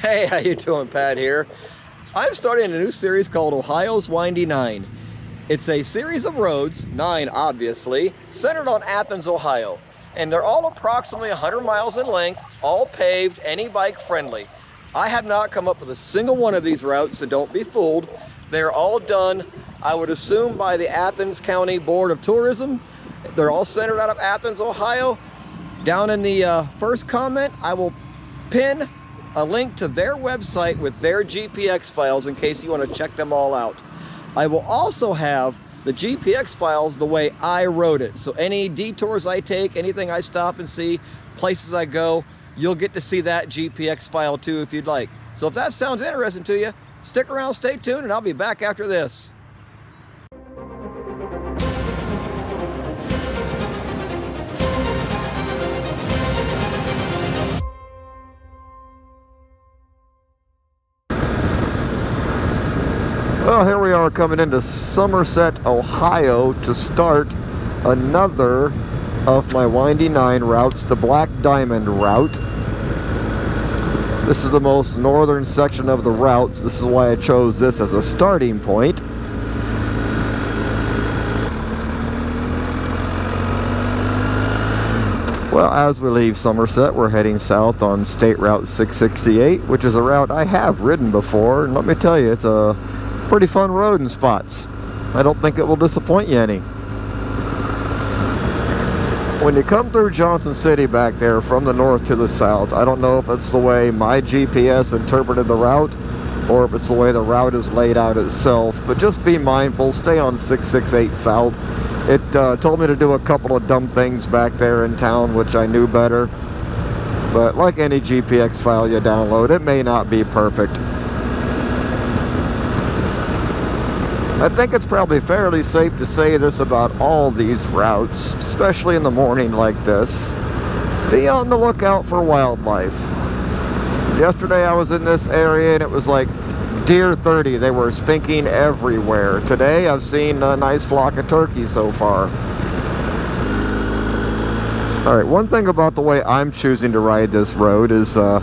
Hey, how you doing? Pat here. I'm starting a new series called Ohio's Windy 9. It's a series of roads, 9 obviously, centered on Athens, Ohio. And they're all approximately 100 miles in length, all paved, any bike friendly. I have not come up with a single one of these routes, so don't be fooled. They're all done, I would assume, by the Athens County Board of Tourism. They're all centered out of Athens, Ohio. Down in the first comment, I will pin a link to their website with their GPX files in case you want to check them all out. I will also have the GPX files the way I wrote it. So any detours I take, anything I stop and see, places I go, you'll get to see that GPX file too if you'd like. So if that sounds interesting to you, stick around, stay tuned, and I'll be back after this. Well, here we are coming into Somerset, Ohio to start another of my Windy 9 routes, the Black Diamond route. This is the most northern section of the route. This is why I chose this as a starting point. Well, as we leave Somerset, we're heading south on State Route 668, which is a route I have ridden before, and let me tell you, it's a pretty fun road in spots. I don't think it will disappoint you any. When you come through Johnson City back there from the north to the south, I don't know if it's the way my GPS interpreted the route or if it's the way the route is laid out itself, but just be mindful, stay on 668 south. It told me to do a couple of dumb things back there in town, which I knew better, but like any GPX file you download, it may not be perfect. I think it's probably fairly safe to say this about all these routes, especially in the morning like this. Be on the lookout for wildlife. Yesterday I was in this area and it was like deer 30. They were stinking everywhere. Today I've seen a nice flock of turkeys so far. Alright, one thing about the way I'm choosing to ride this road is the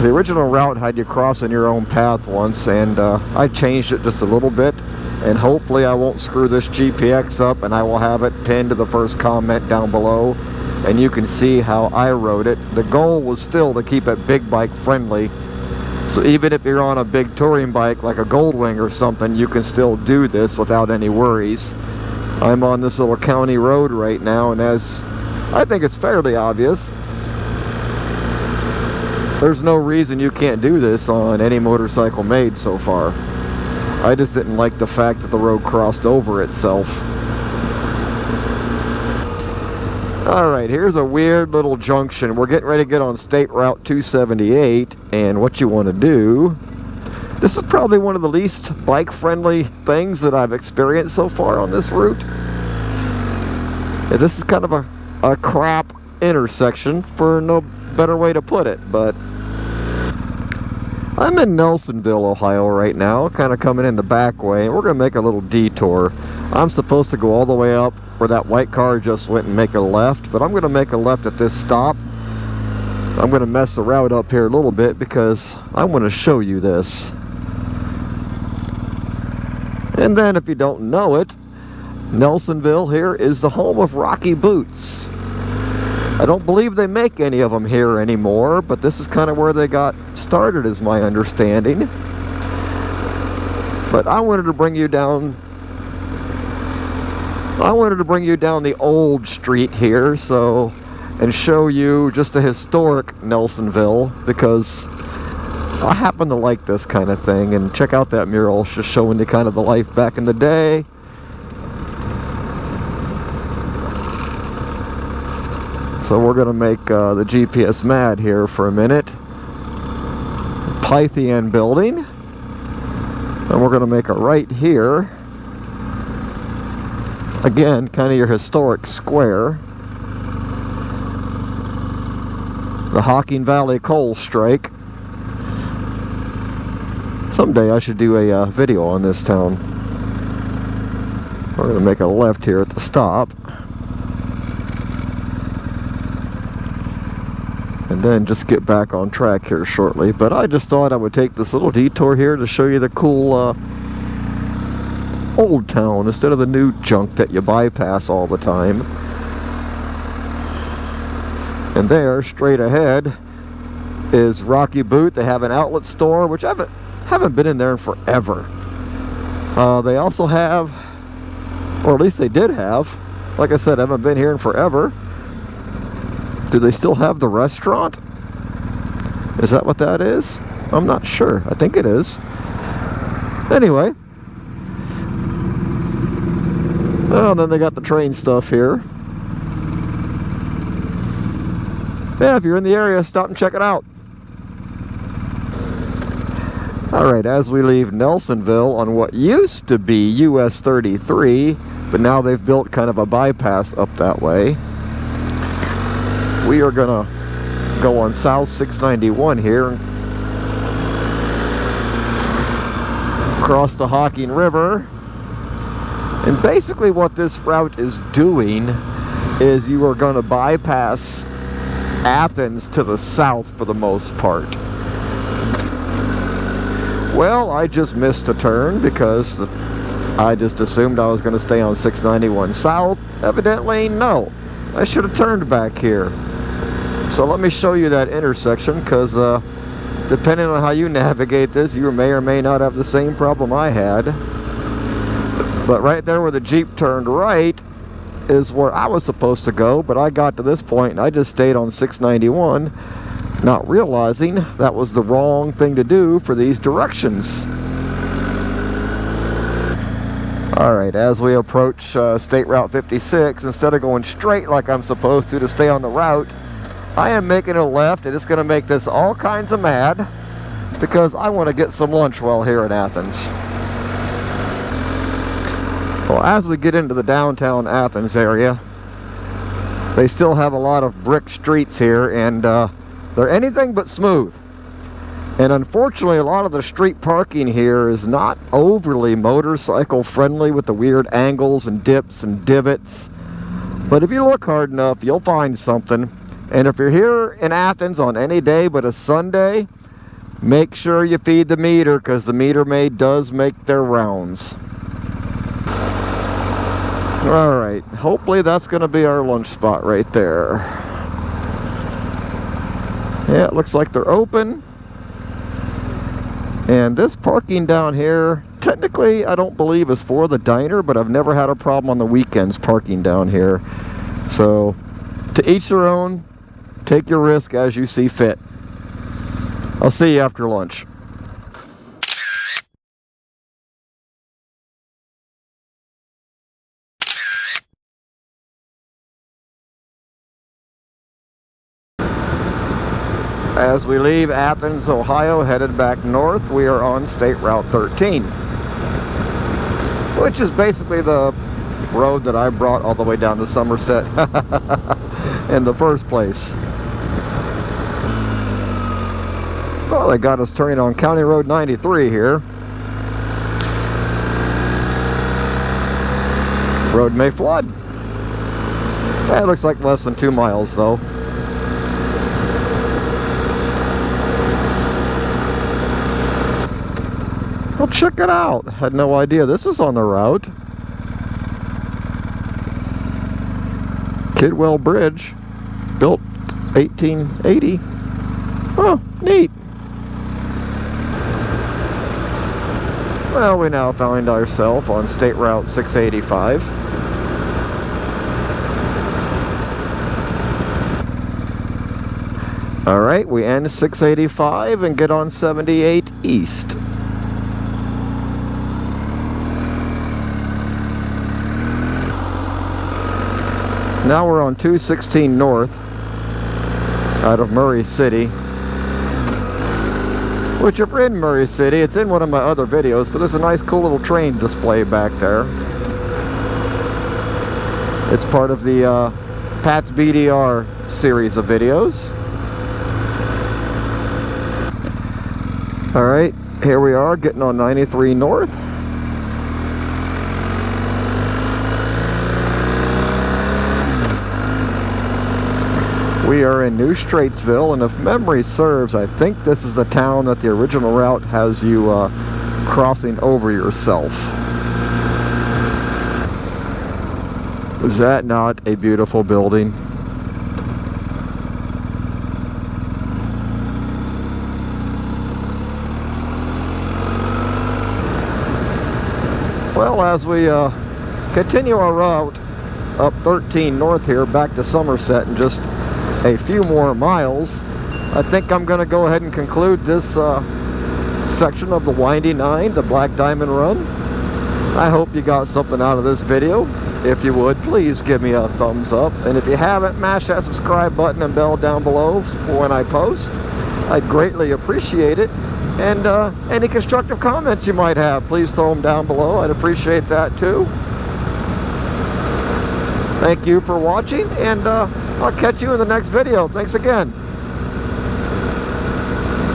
original route had you crossing your own path once, and I changed it just a little bit. And hopefully I won't screw this GPX up, and I will have it pinned to the first comment down below, and you can see how I wrote it. The goal was still to keep it big bike friendly, so even if you're on a big touring bike like a Goldwing or something, you can still do this without any worries. I'm on this little county road right now, and as I think it's fairly obvious, there's no reason you can't do this on any motorcycle made so far. I just didn't like the fact that the road crossed over itself. Alright, here's a weird little junction. We're getting ready to get on State Route 278, and what you want to do, this is probably one of the least bike-friendly things that I've experienced so far on this route. This is kind of a crap intersection, for no better way to put it, but I'm in Nelsonville, Ohio right now, kind of coming in the back way, and we're going to make a little detour. I'm supposed to go all the way up where that white car just went and make a left, but I'm going to make a left at this stop. I'm going to mess the route up here a little bit because I want to show you this. And then if you don't know it, Nelsonville here is the home of Rocky Boots. I don't believe they make any of them here anymore, but this is kind of where they got started, is my understanding. But I wanted to bring you down the old street here, and show you just a historic Nelsonville, because I happen to like this kind of thing. And check out that mural, it's just showing you kind of the life back in the day. So we're going to make the GPS mad here for a minute. Pythian building. And we're going to make a right here. Again, kind of your historic square. The Hocking Valley coal strike. Someday I should do a video on this town. We're going to make a left here at the stop. And and then just get back on track here shortly. But I just thought I would take this little detour here to show you the cool old town instead of the new junk that you bypass all the time. And there, straight ahead, is Rocky Boot. They have an outlet store, which I haven't been in there in forever. They also have, or at least they did have, like I said, I haven't been here in forever. Do they still have the restaurant? Is that what that is? I'm not sure. I think it is. Anyway. Oh, and then they got the train stuff here. Yeah, if you're in the area, stop and check it out. Alright, as we leave Nelsonville on what used to be US 33, but now they've built kind of a bypass up that way, we are gonna go on South 691 here, across the Hocking River. And basically what this route is doing is you are going to bypass Athens to the south for the most part. Well, I just missed a turn because I just assumed I was going to stay on 691 south. Evidently, no. I should have turned back here. So let me show you that intersection, because depending on how you navigate this, you may or may not have the same problem I had. But right there where the Jeep turned right is where I was supposed to go, but I got to this point and I just stayed on 691, not realizing that was the wrong thing to do for these directions. Alright, as we approach State Route 56, instead of going straight like I'm supposed to stay on the route, I am making a left, and it's going to make this all kinds of mad because I want to get some lunch while here in Athens. Well, as we get into the downtown Athens area, they still have a lot of brick streets here, and they're anything but smooth. And unfortunately, a lot of the street parking here is not overly motorcycle friendly with the weird angles and dips and divots. But if you look hard enough, you'll find something. And if you're here in Athens on any day but a Sunday, make sure you feed the meter, because the meter maid does make their rounds. Alright, hopefully that's going to be our lunch spot right there. Yeah, it looks like they're open. And this parking down here, technically I don't believe is for the diner, but I've never had a problem on the weekends parking down here. So, to each their own, take your risk as you see fit. I'll see you after lunch. As we leave Athens, Ohio, headed back north, we are on State Route 13, which is basically the road that I brought all the way down to Somerset in the first place. Well, they got us turning on County Road 93 here. Road may flood. It looks like less than 2 miles though. Well, check it out. Had no idea this is on the route. Kidwell Bridge, built 1880. Oh, neat. Well, we now find ourselves on State Route 685. Alright, we end 685 and get on 78 East. Now we're on 216 North out of Murray City. Which, if you're in Murray City, it's in one of my other videos, but there's a nice cool little train display back there. It's part of the Pat's BDR series of videos. Alright, here we are getting on 93 North. We are in New Straitsville, and if memory serves, I think this is the town that the original route has you crossing over yourself. Is that not a beautiful building? Well, as we continue our route up 13 north here back to Somerset in just a few more miles, I think I'm going to go ahead and conclude this section of the Windy 9, the Black Diamond Run. I hope you got something out of this video. If you would, please give me a thumbs up, and if you haven't, mash that subscribe button and bell down below for when I post. I'd greatly appreciate it. And any constructive comments you might have, please throw them down below. I'd appreciate that too. Thank you for watching, and I'll catch you in the next video. Thanks again.